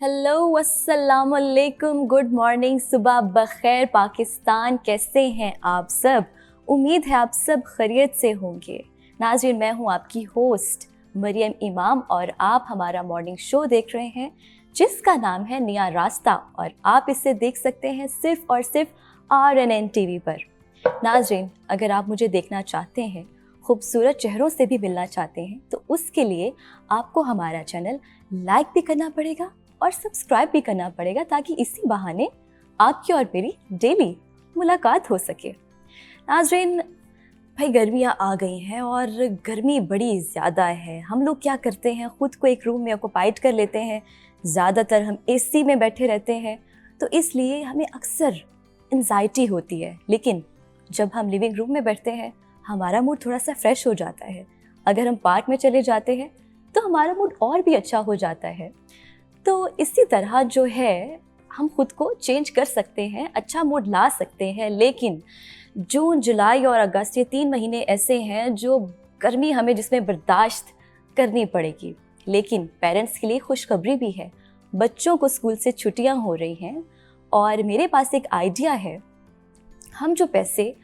Hello अस्सलाम वालेकुम, good morning, सुबह बखैर पाकिस्तान। कैसे हैं आप सब? उम्मीद है आप सब खैरियत से होंगे। नाज़रीन, मैं हूं आपकी होस्ट मरियम इमाम और आप हमारा मॉर्निंग शो देख रहे हैं जिसका नाम है नया रास्ता, और आप इसे देख सकते हैं सिर्फ और सिर्फ RNN TV पर। नाज़रीन, अगर आप मुझे देखना चाहते हैं, खूबसूरत चेहरों से भी मिलना चाहते हैं, तो उसके लिए आपको हमारा चैनल लाइक भी करना पड़ेगा और सब्सक्राइब भी करना पड़ेगा, ताकि इसी बहाने आपकी और मेरी डेली मुलाकात हो सके। नाज़रीन, भाई गर्मियाँ आ गई हैं और गर्मी बड़ी ज़्यादा है। हम लोग क्या करते हैं, ख़ुद को एक रूम में ऑक्यूपाइड कर लेते हैं। ज़्यादातर हम AC में बैठे रहते हैं, तो इसलिए हमें अक्सर एंजाइटी होती है। लेकिन जब हम लिविंग रूम में बैठते हैं, हमारा मूड थोड़ा सा फ्रेश हो जाता है। अगर हम पार्क में चले जाते हैं तो हमारा मूड और भी अच्छा हो जाता है। तो इसी तरह जो है, हम खुद को चेंज कर सकते हैं, अच्छा मूड ला सकते हैं। लेकिन जून, जुलाई और अगस्त, ये 3 महीने ऐसे हैं जो गर्मी हमें जिसमें बर्दाश्त करनी पड़ेगी। लेकिन पेरेंट्स के लिए खुशखबरी भी है, बच्चों को स्कूल से छुट्टियां हो रही हैं और मेरे पास एक आइडिया है। हम जो पैसे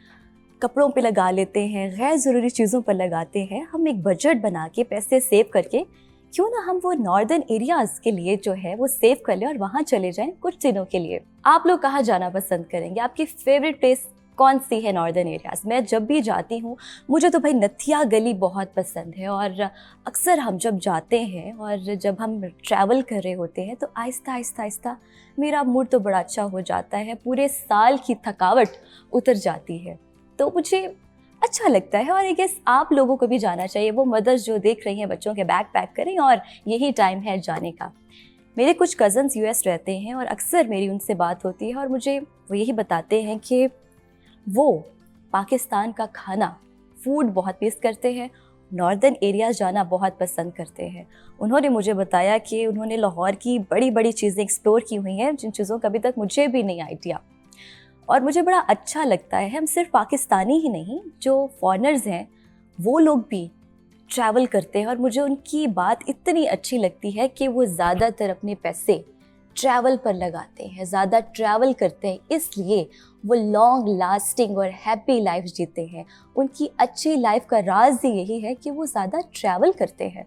कपड़ों पे लगा लेते हैं, गैर ज़रूरी चीज़ों पर लगाते हैं, हम एक बजट बना के पैसे सेव करके क्यों ना हम वो नॉर्दर्न एरियाज़ के लिए जो है वो सेव कर लें और वहाँ चले जाएं कुछ दिनों के लिए। आप लोग कहाँ जाना पसंद करेंगे? आपकी फेवरेट प्लेस कौन सी है नॉर्दर्न एरियाज़? मैं जब भी जाती हूँ, मुझे तो भाई नथिया गली बहुत पसंद है। और अक्सर हम जब जाते हैं और जब हम ट्रैवल कर रहे होते हैं, तो आहिस्ता आहिस्ता आहिस्ता मेरा मूड तो बड़ा अच्छा हो जाता है। पूरे साल की थकावट उतर जाती है, तो मुझे अच्छा लगता है। और आई गेस आप लोगों को भी जाना चाहिए। वो मदर्स जो देख रही हैं, बच्चों के बैग पैक करें और यही टाइम है जाने का। मेरे कुछ कज़न्स US रहते हैं और अक्सर मेरी उनसे बात होती है और मुझे वो यही बताते हैं कि वो पाकिस्तान का खाना, फूड बहुत मिस करते हैं, नॉर्दर्न एरिया जाना बहुत पसंद करते हैं। उन्होंने मुझे बताया कि उन्होंने लाहौर की बड़ी बड़ी चीज़ें एक्सप्लोर की हुई हैं, जिन चीज़ों का अभी तक मुझे भी नहीं आइडिया। और मुझे बड़ा अच्छा लगता है, हम सिर्फ पाकिस्तानी ही नहीं, जो फॉरेनर्स हैं वो लोग भी ट्रैवल करते हैं और मुझे उनकी बात इतनी अच्छी लगती है कि वो ज़्यादातर अपने पैसे ट्रैवल पर लगाते हैं, ज़्यादा ट्रैवल करते हैं, इसलिए वो लॉन्ग लास्टिंग और हैप्पी लाइफ जीते हैं। उनकी अच्छी लाइफ का राज ही यही है कि वो ज़्यादा ट्रैवल करते हैं।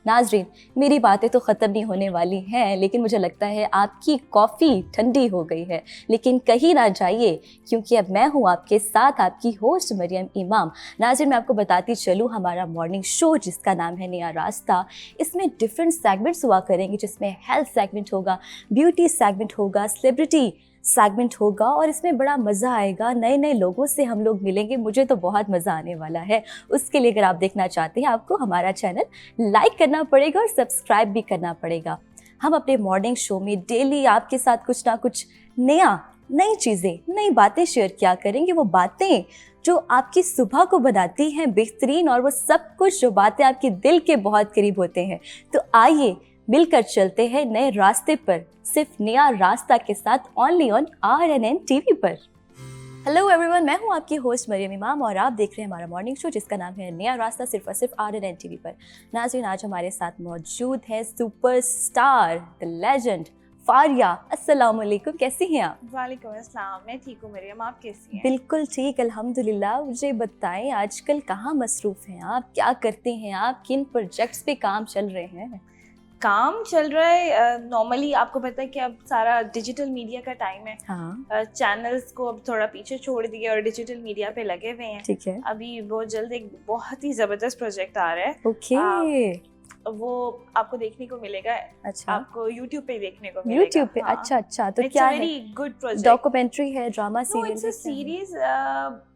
नाज़रीन, मेरी बातें तो ख़त्म नहीं होने वाली हैं, लेकिन मुझे लगता है आपकी कॉफ़ी ठंडी हो गई है। लेकिन कहीं ना जाइए, क्योंकि अब मैं हूँ आपके साथ, आपकी होस्ट मरियम इमाम। नाज़रीन, मैं आपको बताती चलूँ, हमारा मॉर्निंग शो जिसका नाम है नया रास्ता, इसमें डिफरेंट सेगमेंट्स हुआ करेंगे, जिसमें हेल्थ सेगमेंट होगा, ब्यूटी सेगमेंट होगा, सेलिब्रिटी सेगमेंट होगा, और इसमें बड़ा मज़ा आएगा। नए नए लोगों से हम लोग मिलेंगे, मुझे तो बहुत मज़ा आने वाला है। उसके लिए अगर आप देखना चाहते हैं, आपको हमारा चैनल लाइक करना पड़ेगा और सब्सक्राइब भी करना पड़ेगा। हम अपने मॉर्निंग शो में डेली आपके साथ कुछ ना कुछ नई चीज़ें, नई बातें शेयर किया करेंगे। वो बातें जो आपकी सुबह को बनाती हैं बेहतरीन, और वो सब कुछ जो बातें आपके दिल के बहुत करीब होते हैं। तो आइए मिलकर चलते हैं नए रास्ते पर, सिर्फ नया रास्ता के साथ, ओनली ऑन RNN TV पर। हेलो एवरीवन, मैं हूं आपकी होस्ट मरियम इमाम और आप देख रहे हैं हमारा मॉर्निंग शो जिसका नाम है नया रास्ता, सिर्फ और सिर्फ RNN TV पर। नाज़रीन, आज हमारे साथ मौजूद है सुपरस्टार, द लेजेंड फारिया। अस्सलाम वालेकुम, कैसी हैं आप? वालेकुम अस्सलाम, मैं ठीक हूँ मरियम, आप कैसी हैं? बिल्कुल ठीक, अल्हम्दुलिल्लाह। मुझे बताएं, आजकल कहाँ मसरूफ़ हैं आप? क्या करते हैं आप? किन प्रोजेक्ट्स पे काम चल रहे हैं? काम चल रहा है। नॉर्मली आपको पता है कि अब सारा डिजिटल मीडिया का टाइम है। हाँ, चैनल्स को अब थोड़ा पीछे छोड़ दिया और डिजिटल मीडिया पे लगे हुए हैं। ठीक है। अभी बहुत जल्द एक बहुत ही ज़बरदस्त प्रोजेक्ट आ रहा है। ओके। वो आपको देखने को मिलेगा। अच्छा, आपको यूट्यूब पे देखने को मिलेगा। यूट्यूब पे? हाँ। अच्छा, तो इट्स क्या अ है? Very good project. डॉक्यूमेंट्री है, drama no, serial it's a है, क्या है? सीरीज।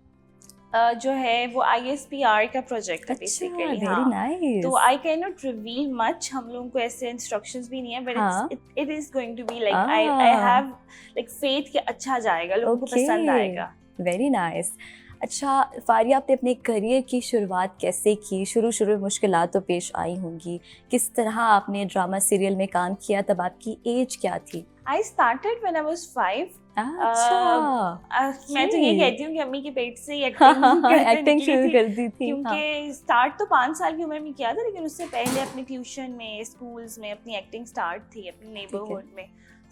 जो है वो ISPR का प्रोजेक्ट है बेसिकली। वेरी हाँ, नाइस। तो I can not reveal much, हम लोगों को ऐसे इंस्ट्रक्शंस भी नहीं है, हाँ, but it is going to be like I have like faith कि अच्छा जाएगा, लोगों को पसंद आएगा। Very nice. अच्छा फारिया, आपने अपने करियर की शुरुआत कैसे की? शुरू में मुश्किलात तो पेश आई होंगी। किस तरह आपने ड्रामा सीरियल में काम किया? तब आपकी एज क्या थी? I started when I was 5 अच्छा मैं तो ये कहती हूँ कि अम्मी के पेट से ही एक्टिंग शुरू कर दी थी। क्योंकि स्टार्ट तो 5 साल की उम्र में किया था, लेकिन उससे पहले अपनी ट्यूशन में, स्कूल्स में अपनी एक्टिंग स्टार्ट थी अपने नेबरहुड में।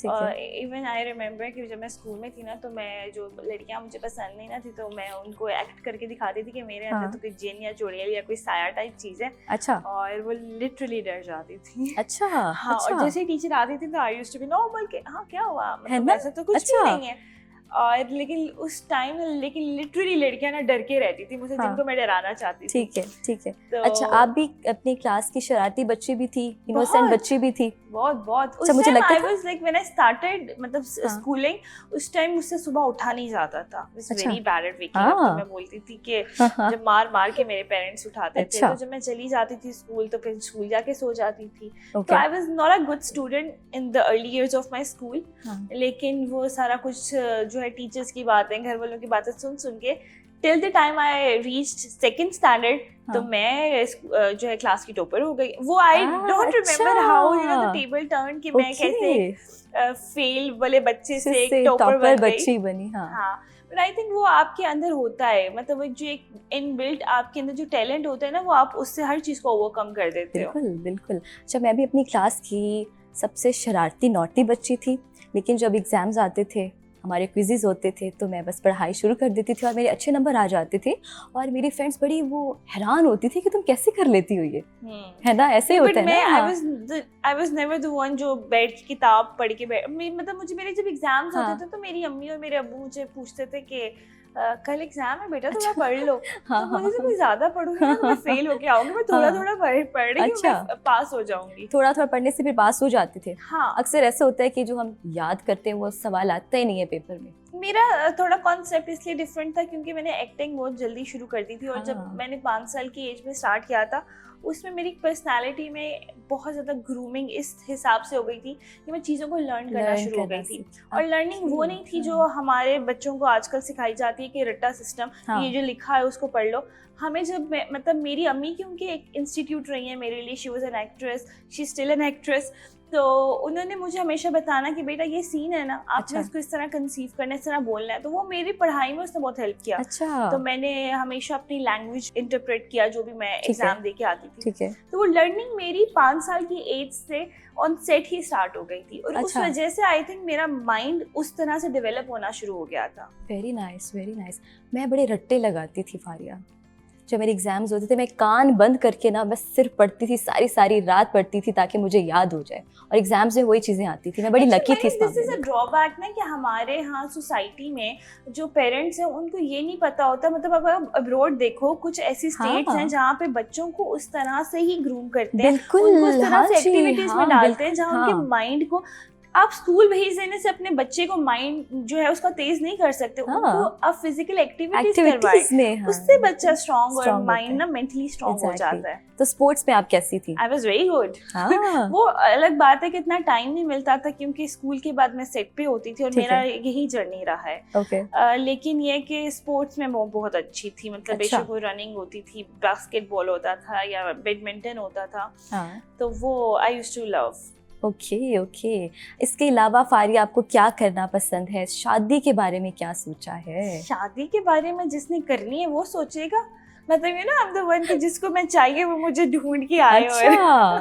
इवन आई रिमेम्बर कि जब मैं स्कूल में थी ना, तो मैं जो लड़कियां मुझे पसंद नहीं ना थी, तो मैं उनको एक्ट करके दिखाती थी कि मेरे अंदर तो कोई जिन या चुड़ैल या कोई साया टाइप चीज है। अच्छा। और वो लिटरली डर जाती थी। अच्छा। हाँ, अच्छा। और जैसे ही टीचर आती थी तो I used to be normal के हाँ क्या हुआ, मतलब ऐसा तो कुछ अच्छा। भी नहीं है। और लेकिन उस टाइम लिटरली लड़कियां ना डर के रहती थी मुझसे, जिनको मैं डराना चाहती थी। ठीक है, ठीक है। तो अच्छा, आप भी अपनी क्लास की शरारती बच्ची भी थी, इनोसेंट बच्ची भी थी? बहुत। अच्छा, मुझे लगता I was like when I started मतलब स्कूलिंग, उस टाइम मुझसे सुबह उठा नहीं जाता था। I was very bad at waking up। तो मैं बोलती थी कि जब मार के मेरे पेरेंट्स उठाते थे, तो जब मैं चली जाती थी स्कूल तो फिर स्कूल जाके सो जाती थी। तो I was not a good student in the early years of my school। लेकिन वो सारा कुछ जो है टीचर्स की बातें, घर वालों की बातें सुन के till the time I reached second standard, तो मैं जो है क्लास की टॉपर हो गई। वो I don't remember how you know the table turn कि मैं कैसे फेल वाले बच्चे से एक टॉपर बच्ची बनी। हाँ, बट आई थिंक वो आपके अंदर होता है, मतलब जो एक इनबिल्ट आपके अंदर जो टैलेंट होता है ना, वो आप उससे हर चीज को ओवरकम कर देते हो। बिल्कुल बिल्कुल। अच्छा, मैं भी अपनी क्लास की सबसे शरारती नॉटी बच्ची थी, लेकिन जब एग्जाम्स आते थे, हमारे क्विज़ेस होते थे, तो मैं बस पढ़ाई शुरू कर देती थी और मेरे अच्छे नंबर आ जाते थे। और मेरी फ्रेंड्स बड़ी वो हैरान होती थी कि तुम कैसे कर लेती हो ये, है ना? ऐसे होता है ना। I was never the one जो बैठ के किताब पढ़ के मतलब मुझे मेरे जब एग्जाम्स होते थे तो मेरी अम्मी और मेरे अब्बू मुझे पूछते थे कि कल एग्जाम है बेटा, थोड़ा पढ़ लो। तो मुझे से कोई ज्यादा पढ़ूंगी ना तो मैं फेल होके आऊंगी, मैं थोड़ा पढ़ रही हूँ, मैं पास हो जाऊंगी। थोड़ा पढ़ने से फिर पास हो जाते थे। हाँ, अक्सर ऐसा होता है कि जो हम याद करते हैं वो सवाल आता ही नहीं है पेपर में। मेरा थोड़ा कॉन्सेप्ट इसलिए डिफरेंट था क्योंकि मैंने एक्टिंग बहुत जल्दी शुरू कर दी थी। और जब मैंने 5 साल की एज में स्टार्ट किया था, उसमें मेरी पर्सनालिटी में बहुत ज़्यादा ग्रूमिंग इस हिसाब से हो गई थी कि मैं चीज़ों को लर्न करना शुरू हो गई थी। और लर्निंग वो नहीं थी जो हमारे बच्चों को आजकल सिखाई जाती है कि रट्टा सिस्टम, ये जो लिखा है उसको पढ़ लो। हमें जब मतलब मेरी अम्मी क्योंकि एक इंस्टीट्यूट रही है मेरे लिए, she was an actress, she still an actress, तो उन्होंने मुझे हमेशा बताना कि बेटा ये सीन है ना, आपने इसको इस तरह कंसीव करना, इस तरह बोलना है। तो वो मेरी पढ़ाई में उसने बहुत हेल्प किया। अच्छा। तो मैंने हमेशा अपनी लैंग्वेज इंटरप्रेट किया जो भी मैं एग्जाम दे के आती थी। ठीक है। तो वो लर्निंग मेरी 5 साल की एज से ऑन सेट ही स्टार्ट हो गई थी। और उस वजह से आई थिंक मेरा माइंड उस तरह से डेवलप होना शुरू हो गया था। Very nice, very nice. मैं बड़े रट्टे लगाती थी फारिया। जब मेरे एग्जाम्स होते थे, मैं कान बंद करके ना बस सिर्फ पढ़ती थी, सारी रात पढ़ती थी ताकि मुझे याद हो जाए। और एग्जाम्स में वही चीज़ें आती थी। मैं बड़ी लकी थी इस मामले में। दिस इज अ ड्रॉबैक ना कि हमारे यहाँ सोसाइटी में जो पेरेंट्स हैं उनको ये नहीं पता होता। मतलब अगर आप अब्रॉड देखो, कुछ ऐसी स्टेट्स हैं जहाँ पे बच्चों को उस तरह से ही ग्रूम करते हैं, उनको उस तरह से एक्टिविटीज में डालते हैं जहाँ उनके माइंड को, आप स्कूल भेज देने से अपने बच्चे को माइंड जो है उसका तेज नहीं कर सकते। उनको आप फिजिकल एक्टिविटीज करवाएं, उससे बच्चा स्ट्रांग और माइंड ना मेंटली स्ट्रांग हो जाता है। तो स्पोर्ट्स में आप कैसी थी? I was very good. वो अलग बात है कि इतना टाइम नहीं मिलता था क्योंकि स्कूल के बाद मैं सेट पे होती थी और मेरा यही जर्नी रहा है। लेकिन ये कि स्पोर्ट्स में मैं बहुत अच्छी थी। मतलब बेशक वो रनिंग होती थी, बास्केटबॉल होता था या बैडमिंटन होता था, तो वो I used to love. Okay. इसके अलावा फारिया, आपको क्या करना पसंद है? शादी के बारे में क्या सोचा है? शादी के बारे में जिसने करनी है वो सोचेगा। मतलब you know I am the one कि जिसको मैं चाहिए वो मुझे ढूंढ के आए।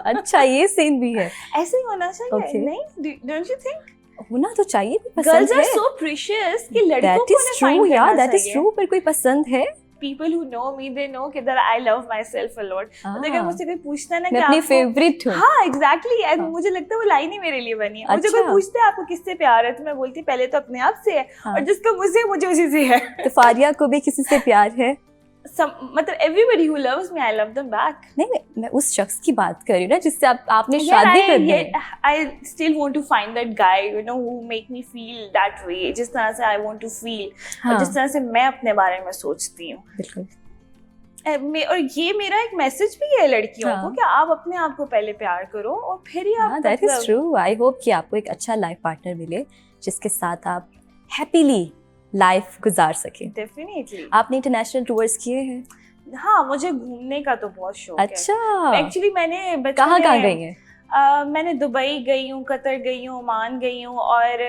अच्छा, ये सीन भी है। ऐसे ही होना चाहिए। नहीं, डोंट यू थिंक? होना तो चाहिए। गर्ल्स आर सो प्रीशियस कि लड़कों को उन्हें फाइंड करना चाहिए। That is true. पर कोई पसंद है? People who know me, they know that I love myself a lot. अगर मुझसे कोई पूछता है ना कि मैं अपनी फेवरेट हूँ, हाँ एग्जैक्टली, मुझे लगता है वो लाइन ही मेरे लिए बनी है। मुझे कोई पूछता है आपको किससे प्यार है, तो मैं बोलती पहले तो अपने आप से है, और जिसका मुझे उसी से है। तो फारिया को भी किसी से प्यार है? मतलब everybody who loves me, I love them back. नहीं, मैं उस शख्स की बात कर रही हूँ ना जिससे आपने शादी कर दी। I still want to find that guy, you know, who make me feel that way. जिस तरह से I want to feel, और जिस तरह से मैं अपने बारे में सोचती हूँ। बिल्कुल। और ये मेरा एक मैसेज भी है लड़कियों को कि आप अपने आप को पहले प्यार करो और फिर ही आप। That is true. I hope कि आपको एक अच्छा लाइफ पार्टनर मिले जिसके साथ आप हैप्पीली लाइफ गुजार सके। डेफिनेटली। आपने इंटरनेशनल टूर्स किए हैं? हाँ, मुझे घूमने का तो बहुत शौक है। अच्छा। एक्चुअली मैंने कहाँ गई हैं? मैंने दुबई गई हूँ, कतर गई हूँ, ओमान गई हूँ, और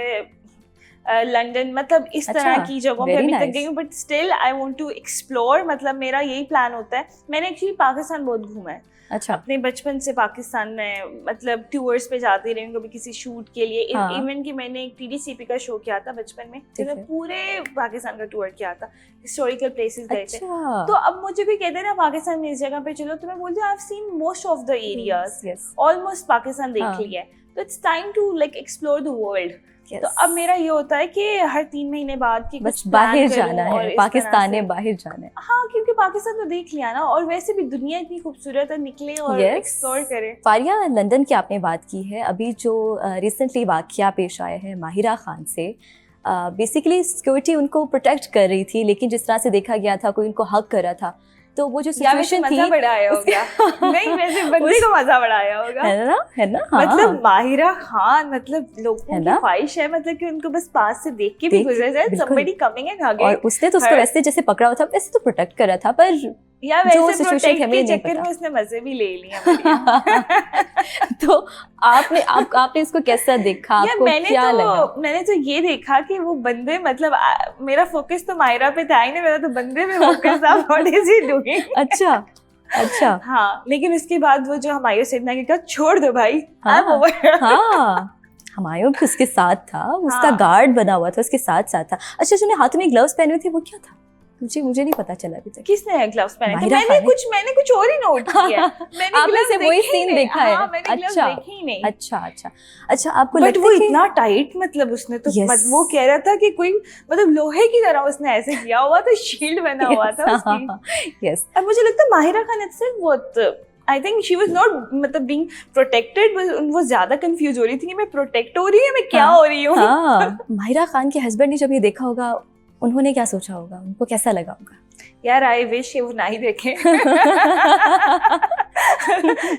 लंदन, मतलब इस तरह की जगहों पे अभी तक गई हूँ, but still I want to explore. मतलब मेरा यही प्लान होता है। मैंने एक्चुअली पाकिस्तान बहुत घूमा है। अच्छा। अपने बचपन से पाकिस्तान में मतलब टूर्स पे जाती रही हूँ, कभी किसी शूट के लिए। इवन कि मैंने एक TDCP का शो किया था बचपन में, जिसमें पूरे पाकिस्तान का टूर किया था, हिस्टोरिकल प्लेसेस गए थे। तो अब मुझे कोई कहते हैं ना पाकिस्तान में इस जगह पे चलो, तो मैं बोलती हूँ I have seen most of the areas, almost Pakistan देख लिया है, तो it's time to like explore the world. तो अब मेरा ये होता है कि हर 3 महीने बाद कि बस बाहर जाना है, पाकिस्तान में बाहर जाना है। हाँ, क्योंकि पाकिस्तान तो देख लिया ना, और वैसे भी दुनिया इतनी खूबसूरत है, निकले और एक्सप्लोर करें। फारिया, लंदन की आपने बात की है, अभी जो रिसेंटली वाकया पेश आया है माहिरा खान से, बेसिकली सिक्योरिटी उनको प्रोटेक्ट कर रही थी, लेकिन जिस तरह से देखा गया था कोई उनको हक कर रहा था, तो वो जो सिचुएशन थी, मजा बड़ा आया होगा। नहीं, वैसे बंदे को मजा बड़ा आया होगा, है ना? हाँ। मतलब माहिरा खान, मतलब लोगों की ख्वाहिश है मतलब कि उनको बस पास से देख के भी गुजर जाए, somebody coming and hugging। और उसने तो उसको वैसे जैसे पकड़ा हुआ था वैसे तो प्रोटेक्ट करा था, पर या वैसे प्रोटेक्ट के चक्कर में उसने मजे भी ले लिया। तो आपने इसको कैसा देखा? आपको क्या लगा? मैंने तो ये देखा कि वो बंदे, मतलब मेरा फोकस तो माहिरा पे था ही नहीं, मेरा तो बंदे पे फोकस था, व्हाट इज ही डूइंग। अच्छा। हाँ, लेकिन उसके बाद वो जो हमायूं सिन्हा के कहा छोड़ दो भाई, हाँ, हमायूं भी उसके साथ था, उसका गार्ड बना हुआ था, उसके साथ था। अच्छा, जो हाथ में ग्लव्स पहने हुए थे वो क्या था? मुझे नहीं पता चला अभी तक। किसने ग्लव्स पहने थे? मैंने कुछ और ही नोट किया। मैंने आपने से वही सीन देखा है? मैंने ग्लव्स देखे ही नहीं। अच्छा, आपको बट वो इतना टाइट, मतलब उसने तो वो कह रहा था कि कोई मतलब लोहे की तरह उसने ऐसे किया हुआ था, शील्ड बना हुआ था उसकी। अब मुझे लगता है माहिरा खान इटसेल्फ बहुत, I think she was not मतलब being protected, वो ज्यादा कंफ्यूज हो रही थी कि मैं प्रोटेक्ट हो रही हूँ, मैं क्या हो रही हूँ। माहिरा खान के हस्बैंड ने जब ये देखा होगा, उन्होंने क्या सोचा होगा? उनको कैसा लगा होगा? यार आई विश वो ना ही देखें।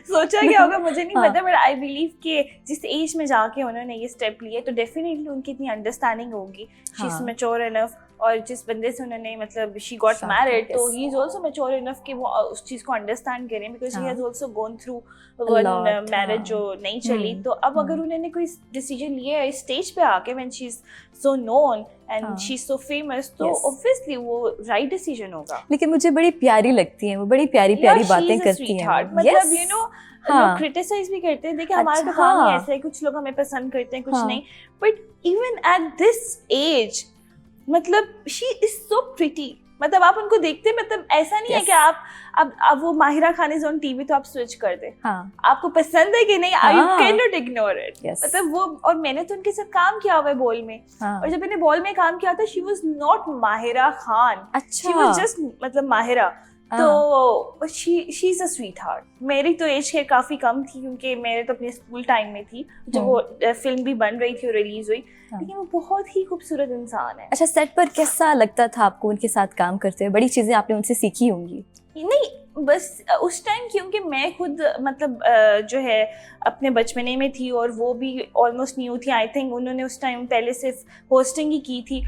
सोचा क्या होगा मुझे नहीं पता, बट आई बिलीव कि जिस एज में जाके उन्होंने ये स्टेप लिए, तो डेफिनेटली उनकी इतनी अंडरस्टैंडिंग होगी, शी इज मैच्योर इनफ। और जिस बंदे से उन्होंने मतलब शी गॉट मैरिड, तो he is also mature enough कि वो उस चीज को अंडरस्टैंड करें, because he has also gone through one marriage जो नहीं चली। तो अब अगर उन्होंने कोई डिसीजन लिया है इस स्टेज पे आके, when she is so known and she is so famous, तो ऑब्वियसली वो राइट डिसीजन होगा। लेकिन मुझे बड़ी प्यारी लगती है वो, बड़ी प्यारी बातें करती है, मतलब यू नो लोग क्रिटिसाइज भी करते हैं, देखिए हमारा तो काम ही ऐसा है, कुछ लोग हमें पसंद करते हैं, कुछ नहीं, but even at this age मतलब शी इज सो प्रिटी। मतलब आप उनको देखते, मतलब ऐसा नहीं है कि आप अब वो Mahira Khan is on TV तो आप स्विच कर दे। आपको पसंद है कि नहीं, you can not ignore it. मतलब वो, और मैंने तो उनके साथ काम किया हुआ है बॉल में, और जब मैंने बॉल में काम किया था, she was not Mahira Khan, she was just मतलब माहिरा। तो she is a sweet heart. मेरी तो एज है काफी कम थी, क्योंकि मेरे तो अपने स्कूल टाइम में थी जब वो फिल्म भी बन रही थी और रिलीज हुई, लेकिन वो बहुत ही खूबसूरत इंसान है। अच्छा, सेट पर कैसा लगता था आपको उनके साथ काम करते हुए? बड़ी चीजें आपने उनसे सीखी होंगी? नहीं, बस उस टाइम क्योंकि मैं खुद मतलब जो है अपने बचपने में थी, और वो भी ऑलमोस्ट न्यू थी। आई थिंक उन्होंने उस टाइम पहले सिर्फ होस्टिंग ही की थी।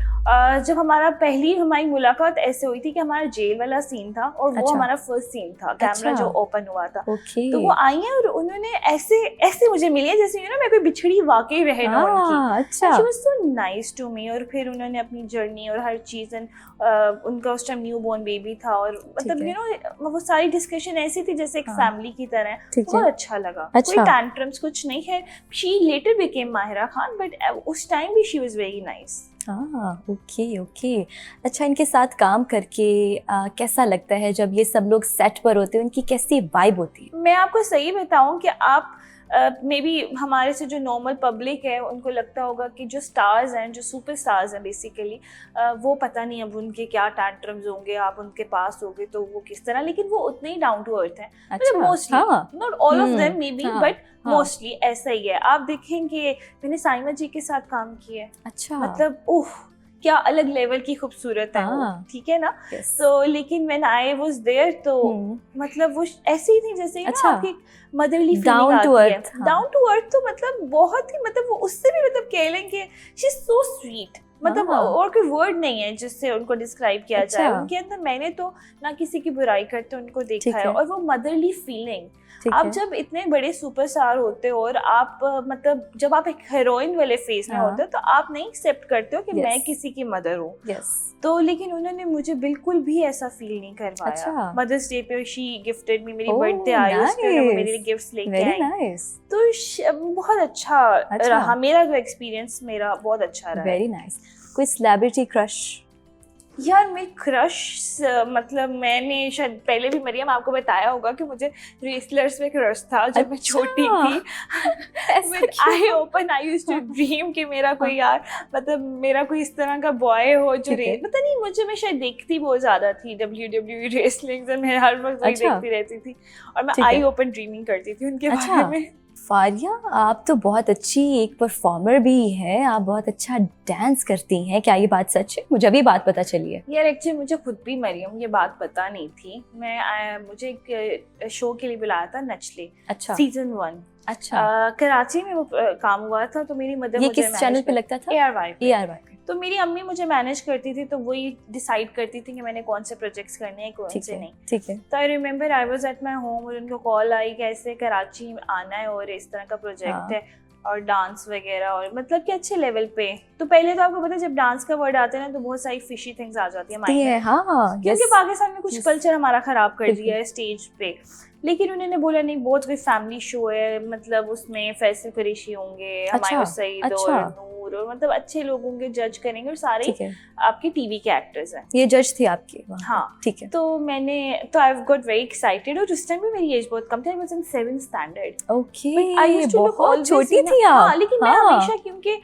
जब हमारी मुलाकात ऐसे हुई थी कि हमारा जेल वाला सीन था, और वो हमारा फर्स्ट सीन था, कैमरा जो ओपन हुआ था। तो वो आई हैं और उन्होंने ऐसे मुझे मिली है जैसे मैं कोई बिछड़ी वाकई बहन हूं उनकी। She was so nice to me. और फिर उन्होंने अपनी जर्नी और हर चीज, उनका उस टाइम न्यू बॉर्न बेबी था, और मतलब यू नो वो सारी डिस्कशन ऐसी थी जैसे एक फैमिली की तरह। बहुत अच्छा लगा। कोई टैंट्रम्स कुछ नहीं है। She letter became Mahira Khan, but उस टाइम भी she was very nice. Okay. अच्छा, इनके साथ काम करके कैसा लगता है जब ये सब लोग सेट पर होते हैं? उनकी कैसी वाइब होती है? मैं आपको सही बताऊं कि आप मे बी हमारे से जो नॉर्मल पब्लिक है उनको लगता होगा कि जो स्टार्स हैं, जो सुपर स्टार्स हैं बेसिकली, वो पता नहीं अब उनके क्या टैंट्रम्स होंगे, आप उनके पास होगे तो वो किस तरह, लेकिन वो उतने ही डाउन टू अर्थ हैं। मतलब mostly, not all of them may be, but mostly ऐसा ही है। आप देखेंगे मैंने साइमा जी के साथ काम किया है। अच्छा, मतलब क्या अलग लेवल की खूबसूरत है, ठीक है ना। तो लेकिन व्हेन आई वाज देयर, तो मतलब वो ऐसी ही थी जैसे ना आपकी मदरली फीलिंग आती है। डाउन टू अर्थ तो मतलब बहुत ही, मतलब वो उससे भी मतलब कह लें कि शी इज सो स्वीट। मतलब और कोई वर्ड नहीं है जिससे उनको डिस्क्राइब किया जाए। उनके अंदर मैंने तो ना किसी की बुराई करते उनको देखा है, और वो मदरली फीलिंग। आप जब इतने बड़े सुपरस्टार होते हो और आप मतलब जब आप एक हीरोइन वाले फेज में होते हो तो आप नहीं एक्सेप्ट करते हो कि मैं किसी की मदर हूँ। तो लेकिन उन्होंने मुझे बिल्कुल भी ऐसा फील नहीं करवाया। मदर्स डे पे शी गिफ्टेड मी, मेरी बर्थडे आई उस पे वो मेरे लिए गिफ्ट्स लेके आई। तो बहुत अच्छा रहा मेरा जो एक्सपीरियंस, मेरा बहुत अच्छा रहा। Very nice. कोई सेलिब्रिटी क्रश? यार मैं क्रश मतलब मैंने शायद पहले भी मरियम आपको बताया होगा कि मुझे रेसलर्स में क्रश था जब मैं छोटी थी। आई यूज्ड टू ड्रीम कि मेरा कोई यार मतलब मेरा कोई इस तरह का बॉय हो जो पता नहीं मुझे, मैं शायद देखती बहुत ज्यादा थी WWE रेसलिंग से, मैं हर वक्त वही देखती रहती थी और मैं आई ओपन ड्रीमिंग करती थी उनके बारे में। फारिया, आप तो बहुत अच्छी एक परफॉर्मर भी है, आप बहुत अच्छा डांस करती हैं, क्या ये बात सच है? मुझे अभी बात पता चली है। यार एक्चुअली मुझे खुद भी मरियम ये बात पता नहीं थी। मुझे एक शो के लिए बुलाया था नचले, सीजन 1। अच्छा। कराची में वो काम हुआ था, तो मेरी मदर ये किस चैनल पे लगता था? ARY। तो मेरी अम्मी मुझे मैनेज करती थी, तो वही डिसाइड करती थी कि मैंने कौन से प्रोजेक्ट्स करने हैं कौन से नहीं। ठीक है। तो I remember I was at my home और उनको कॉल आई कि ऐसे कराची में आना है और इस तरह का प्रोजेक्ट है और डांस वगैरह, और मतलब कि अच्छे लेवल पे। तो पहले तो आपको पता है जब डांस का वर्ड आता है ना तो बहुत सारी फिशी थिंग्स आ जाती है माइंड में, क्योंकि पाकिस्तान में कुछ कल्चर हमारा खराब कर दिया है स्टेज पे। लेकिन उन्होंने बोला नहीं, बहुत कोई फैमिली शो है, मतलब उसमें फैसल कुरैशी होंगे, हमायूं सईद और नूर और मतलब अच्छे लोग होंगे, जज करेंगे और सारे आपके टीवी के एक्टर्स हैं। ये जज थी आपकी? हाँ ठीक है। तो आई गॉट वेरी एक्साइटेड, और उस टाइम भी मेरी एज बहुत कम थी, I was in 7th standard. Okay, बहुत छोटी थी आप। हाँ, लेकिन मैं हमेशा क्योंकि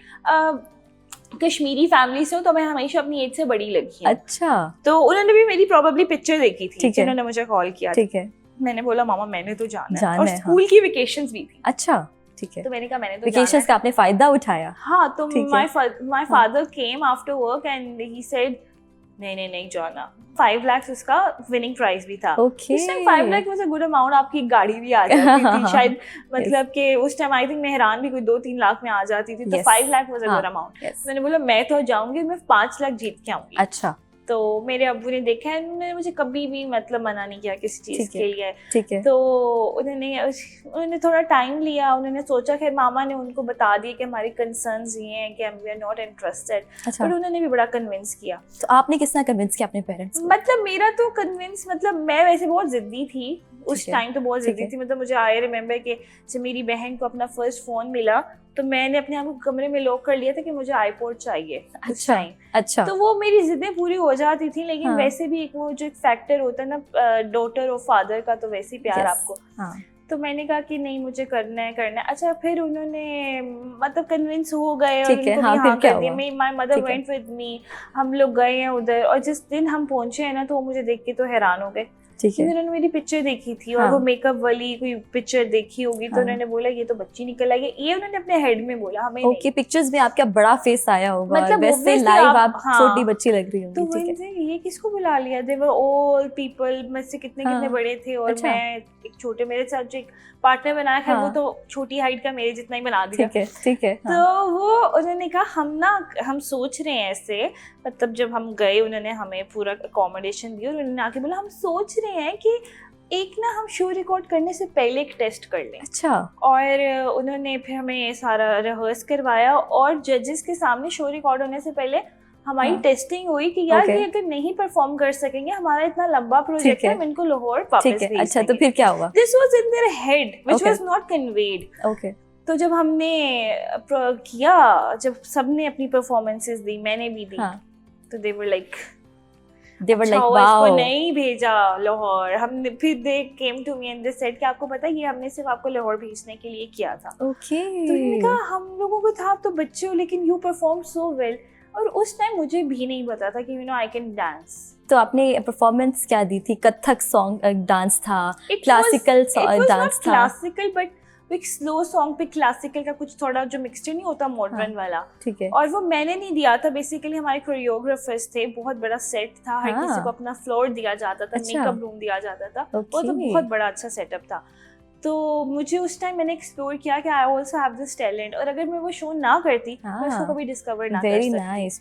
कश्मीरी फैमिली से हूँ तो मैं हमेशा अपनी एज से बड़ी लगी हूँ। अच्छा। तो उन्होंने भी मेरी प्रोबेबली पिक्चर देखी थी, जिन्होंने मुझे कॉल किया। ठीक है। मैंने बोला मामा मैंने तो जाना है, और स्कूल की वेकेशंस भी थी। अच्छा ठीक है। तो मैंने कहा मैंने तो वेकेशंस का आपने फायदा उठाया? हाँ। तो my father came after work and he said नहीं जाना। 5 लाख उसका विनिंग प्राइस भी था। उस time 5 lakh was a good amount, आपकी गाड़ी भी आ जाती थी शायद, मतलब कि उस टाइम आई थिंक मेहरान भी कोई 2-3 लाख में आ जाती थी, तो 5 lakh was a good amount. मैंने बोला मैं तो जाऊंगी, मैं 5 लाख जीत के आऊंगी। अच्छा। तो मेरे अब्बू ने देखा है, उन्होंने मुझे कभी भी मतलब मना नहीं किया किसी चीज के लिए। ठीक है। तो उन्होंने थोड़ा टाइम लिया, उन्होंने सोचा, खैर मामा ने उनको बता दिया कि हमारे कंसर्न्स ये हैं कि वी आर नॉट इंटरेस्टेड। पर उन्होंने भी बड़ा कन्विंस किया। तो आपने किस तरह कन्विंस किया अपने पेरेंट्स? मतलब मेरा तो कन्विंस, मतलब मैं वैसे बहुत जिद्दी थी उस टाइम, तो बहुत जिद्दी थी। मतलब मुझे आई रिमेम्बर कि जब मेरी बहन को अपना फर्स्ट फोन मिला तो मैंने अपने आप को कमरे में लॉक कर लिया था कि मुझे आईपॉड चाहिए। अच्छा। तो वो मेरी जिद्दें पूरी हो जाती थी, लेकिन वैसे भी एक वो जो एक फैक्टर होता है ना डॉटर और फादर का, तो वैसे ही प्यार आपको। तो मैंने कहा कि नहीं मुझे करना है। अच्छा, फिर उन्होंने मतलब कन्विंस हो गए और उनको हाँ कर दिया। My mother went with me, हम लोग गए हैं उधर, और जिस दिन हम पहुंचे हैं ना तो वो मुझे देख के तो हैरान हो गए। उन्होंने मेरी पिक्चर देखी थी और वो मेकअप वाली कोई पिक्चर देखी होगी, तो उन्होंने बोला ये तो बच्ची निकल आई है, ये उन्होंने अपने हेड में बोला, हमें नहीं। ओके, पिक्चर्स में आपका बड़ा फेस आया होगा, मतलब वैसे लाइव आप छोटी बच्ची लग रही होंगी। तो वैसे ये किसको बुला लिया? दे वर ऑल पीपल, मुझसे कितने बड़े थे, और मैं एक छोटे, मेरे साथ जो एक पार्टनर बनाया है वो तो छोटी हाइट का मेरे जितना ही बना दिया। ठीक है। तो वो उन्होंने कहा हम सोच रहे हैं ऐसे, मतलब जब हम गए उन्होंने हमें पूरा अकोमोडेशन दी और उन्होंने आके बोला हम सोच रहे हैं कि एक ना हम शो रिकॉर्ड करने से पहले एक टेस्ट कर लें। अच्छा। और उन्होंने फिर हमें सारा रिहर्स करवाया और जजेस के सामने शो रिकॉर्ड होने से पहले हमारी टेस्टिंग हुई कि यार ये अगर नहीं परफॉर्म कर सकेंगे, हमारा इतना लंबा प्रोजेक्ट है, हम इनको लाहौर वापस भेज देंगे। अच्छा, तो फिर क्या हुआ? This was in their head which was not conveyed. Okay. तो जब हमने किया, जब सबने अपनी परफॉर्मेंसेस दी, मैंने भी दी, तो दे वर लाइक वाओ, इसको नहीं भेजा लाहौर। हमने फिर they came to me and they said कि आपको पता है ये हमने सिर्फ आपको लाहौर भेजने के लिए किया था। ओके। तो उन्होंने कहा हम लोगों को था, आप तो बच्चे हो, लेकिन यू परफॉर्म सो वेल। और उस टाइम मुझे भी नहीं पता था कि आई कैन डांस। तो आपने परफॉर्मेंस क्या दी थी? कथक सॉन्ग डांस था, क्लासिकल डांस था? क्लासिकल, बट एक स्लो सॉन्ग पे क्लासिकल का कुछ थोड़ा जो मिक्सचर नहीं होता मॉडर्न वाला। ठीक है। और वो मैंने नहीं दिया था, बेसिकली हमारे कोरियोग्राफर्स थे, बहुत बड़ा सेट था, हर किसी को अपना फ्लोर दिया जाता था, मेकअप रूम दिया जाता था, वो तो बहुत बड़ा अच्छा सेटअप था। तो मुझे उस टाइम मैंने एक्सप्लोर किया कि I also have this talent, और अगर मैं वो शो ना करती मैं उसको कभी डिस्कवर ना कर सकती।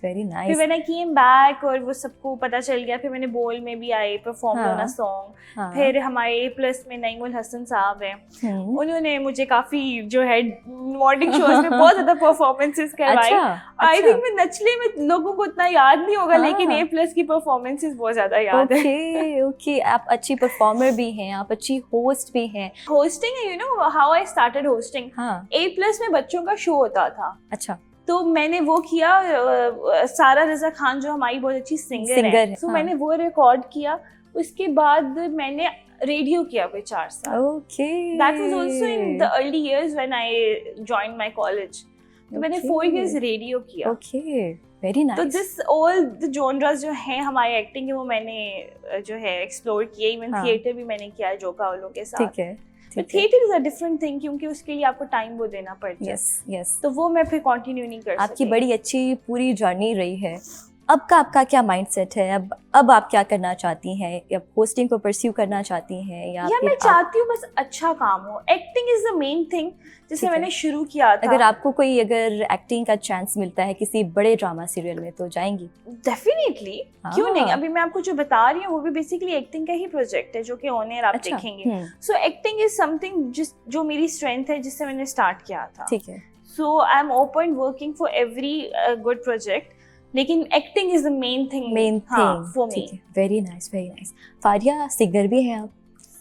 Very nice. फिर मैंने केम बैक और वो सबको पता चल गया, फिर मैंने बोल में भी I perform on a song. फिर हमारे A+ में नईमुल हसन साहब हैं, उन्होंने मुझे काफी जो है मॉर्निंग शोज में बहुत ज्यादा परफॉर्मेंसेस करवाई। आई थिंक मैं नचले में लोगों को इतना याद नहीं होगा, लेकिन A+ की परफॉर्मेंसेस बहुत ज्यादा याद है। ओके, आप अच्छी परफॉर्मर भी हैं, आप अच्छी होस्ट भी हैं। Hosting, you know how I started hosting. A+ में बच्चों का शो होता था। अच्छा। तो मैंने वो किया, सारा रज़ा खान जो हमारी बहुत अच्छी सिंगर है, तो मैंने वो रिकॉर्ड किया। उसके बाद मैंने रेडियो किया कोई 4 साल। Okay, that was also in the early years when I joined my college. तो मैंने 4 इयर्स रेडियो किया। Okay, very nice. तो दिस ऑल द जॉनर्स जो हैं हमारे एक्टिंग के, वो मैंने जो है एक्सप्लोर किए। इवन थिएटर भी मैंने किया जोका वालों के साथ। ठीक है। Theatre is a different thing, क्योंकि उसके लिए आपको टाइम वो देना पड़ता है। यस। तो वो मैं फिर कंटिन्यू नहीं कर सकती। आपकी बड़ी अच्छी पूरी जर्नी रही है। अब का आपका क्या माइंडसेट है? अब आप क्या करना चाहती हैं? या होस्टिंग को परस्यू करना चाहती हैं, या मैं चाहती हूँ बस अच्छा काम हो। Acting is the main thing जिसे मैंने शुरू किया था। अगर आपको कोई एक्टिंग का चांस मिलता है किसी बड़े ड्रामा सीरियल में, तो जाएंगी? डेफिनेटली, क्यों नहीं। अभी मैं आपको जो बता रही हूँ वो भी बेसिकली एक्टिंग का ही प्रोजेक्ट है, जो कि ऑन एयर आप देखेंगे। सो एक्टिंग इज समथिंग जो मेरी स्ट्रेंथ है, जिससे मैंने स्टार्ट किया था। ठीक है। So I am open working for every good project, लेकिन acting is the main thing for me. Very nice. Faria, singer भी हैं आप?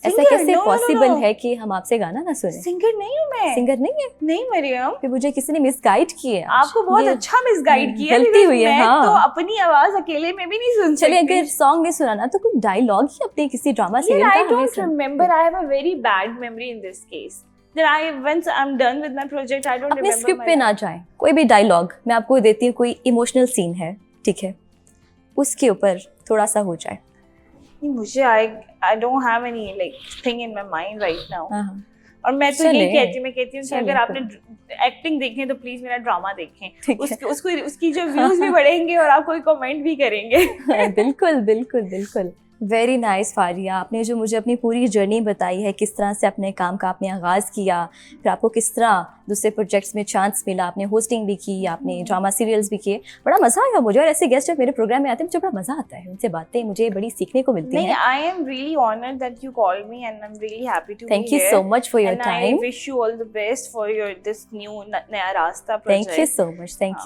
ऐसा कैसे पॉसिबल है कि हम आपसे गाना ना सुने? सिंगर नहीं हूँ मैं। सिंगर नहीं है? नहीं मरियम, फिर मुझे किसी ने मिसगाइड किया। आपको बहुत अच्छा मिसगाइड किया। गलती हुई है। मैं तो अपनी आवाज अकेले में भी नहीं सुन सकती। चलिए, अगर सॉन्ग नहीं सुनाना तो कोई डायलॉग ही अपने किसी ड्रामा सीरियल का। I don't remember. I have a very bad memory in this case. Once I'm done with my project, I don't remember. अपने स्क्रिप्ट पे ना जाएं। कोई भी डायलॉग मैं आपको देती हूँ, कोई इमोशनल सीन है, ठीक है, उसके ऊपर थोड़ा सा हो जाए। मुझे I don't have any like thing in my mind right now. और मैं तो यही कहती हूँ कि अगर आपने एक्टिंग देखी है तो प्लीज मेरा ड्रामा देखें। उसकी जो व्यूज भी बढ़ेंगे और आप कोई कमेंट भी करेंगे। बिल्कुल। वेरी नाइस फारिया, आपने जो मुझे अपनी पूरी जर्नी बताई है, किस तरह से अपने काम का आपने आगाज़ किया, फिर आपको किस तरह दूसरे प्रोजेक्ट्स में चांस मिला, आपने होस्टिंग भी की, आपने ड्रामा सीरियल्स भी किए, बड़ा मज़ा आया मुझे। और ऐसे गेस्ट जब मेरे प्रोग्राम में आते हैं मुझे बड़ा मज़ा आता है, उनसे बातें मुझे बड़ी सीखने को मिलती हैं। I am really honoured that you called me and I am really happy to be here. Thank you so much for your time. I wish you all the best for your this new नया रास्ता project. Thank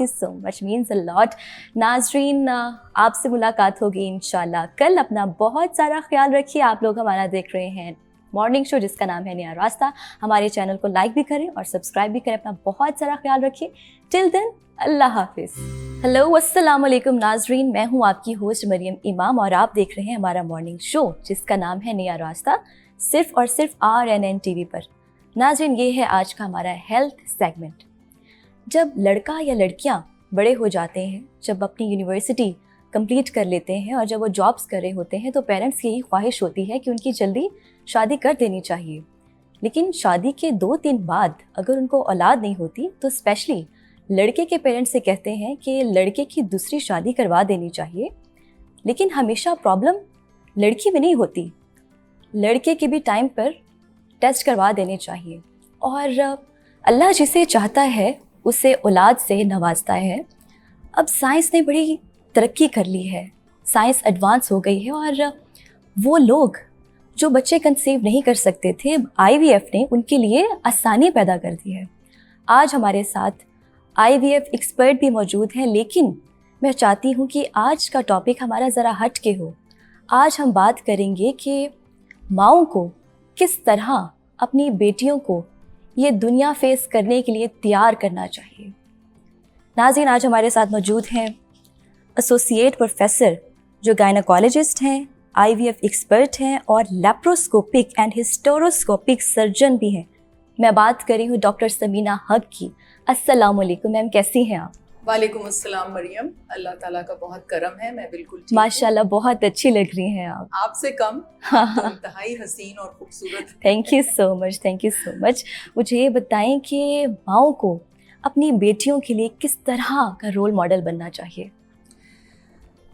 you so much, means a lot. नाज़रीन, आपसे मुलाकात होगी इंशाल्लाह कल। अपना बहुत सारा ख्याल रखिए। आप लोग हमारा देख रहे हैं मॉर्निंग शो जिसका नाम है नया रास्ता। हमारे चैनल को लाइक भी करें और सब्सक्राइब भी करें। अपना बहुत सारा ख्याल रखिए। टिल देन, अल्लाह हाफिज़। हेलो, अस्सलाम वालेकुम नाज़रीन, मैं हूँ आपकी होस्ट मरियम इमाम और आप देख रहे हैं हमारा मॉर्निंग शो जिसका नाम है नया रास्ता, सिर्फ और सिर्फ RNN TV पर। नाज़रीन, ये है आज का हमारा हेल्थ सेगमेंट। जब लड़का या लड़कियाँ बड़े हो जाते हैं, जब अपनी यूनिवर्सिटी कंप्लीट कर लेते हैं और जब वो जॉब्स कर रहे होते हैं, तो पेरेंट्स की यही ख्वाहिश होती है कि उनकी जल्दी शादी कर देनी चाहिए। लेकिन शादी के 2-3 बाद अगर उनको औलाद नहीं होती तो स्पेशली लड़के के पेरेंट्स से कहते हैं कि लड़के की दूसरी शादी करवा देनी चाहिए। लेकिन हमेशा प्रॉब्लम लड़की में नहीं होती, लड़के के भी टाइम पर टेस्ट करवा देने चाहिए। और अल्लाह जिसे चाहता है उसे औलाद से नवाजता है। अब साइंस ने बड़ी तरक्की कर ली है, साइंस एडवांस हो गई है और वो लोग जो बच्चे कंसीव नहीं कर सकते थे, IVF ने उनके लिए आसानी पैदा कर दी है। आज हमारे साथ IVF एक्सपर्ट भी मौजूद हैं, लेकिन मैं चाहती हूँ कि आज का टॉपिक हमारा ज़रा हट के हो। आज हम बात करेंगे कि माँओं को किस तरह अपनी बेटियों को ये दुनिया फेस करने के लिए तैयार करना चाहिए। नाज़रीन, आज हमारे साथ मौजूद हैं एसोसिएट प्रोफेसर जो गायनेकोलॉजिस्ट हैं, IVF एक्सपर्ट हैं और लैप्रोस्कोपिक एंड हिस्टेरोस्कोपिक सर्जन भी हैं। मैं बात कर रही हूँ डॉक्टर समीना हक की। अस्सलाम वालेकुम मैम, कैसी हैं आप? वालेकुम अस्सलाम मरियम, अल्लाह ताला का बहुत करम है, मैं बिल्कुल ठीक माशाल्लाह, बहुत अच्छी लग रही हैं आप। आपसे कम, तो इंतहाई हसीन और खूबसूरत। Thank you so much. मुझे ये बताएं कि माँओं को अपनी बेटियों के लिए किस तरह का रोल मॉडल बनना चाहिए?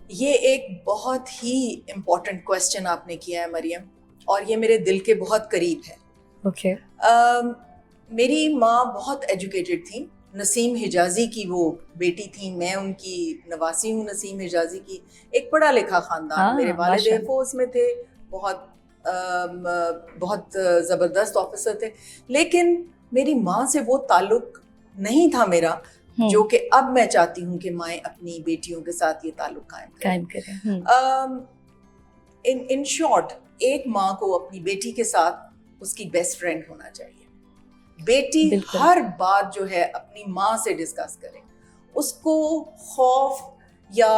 ये एक बहुत ही इम्पोर्टेंट क्वेश्चन आपने किया है मरियम, और ये मेरे दिल के बहुत करीब है। ओके। मेरी माँ बहुत एजुकेटेड थी। नसीम हिजाजी की वो बेटी थी, मैं उनकी नवासी हूँ नसीम हिजाजी की। एक पढ़ा लिखा खानदान, मेरे वालिद एयरफोर्स में थे, बहुत ज़बरदस्त ऑफिसर थे। लेकिन मेरी माँ से वो ताल्लुक नहीं था मेरा जो कि अब मैं चाहती हूँ कि माएँ अपनी बेटियों के साथ ये ताल्लुक कायम करें। इन शॉर्ट, एक माँ को अपनी बेटी के साथ उसकी बेस्ट फ्रेंड होना चाहिए। बेटी हर बात जो है अपनी माँ से डिस्कस करे, उसको खौफ या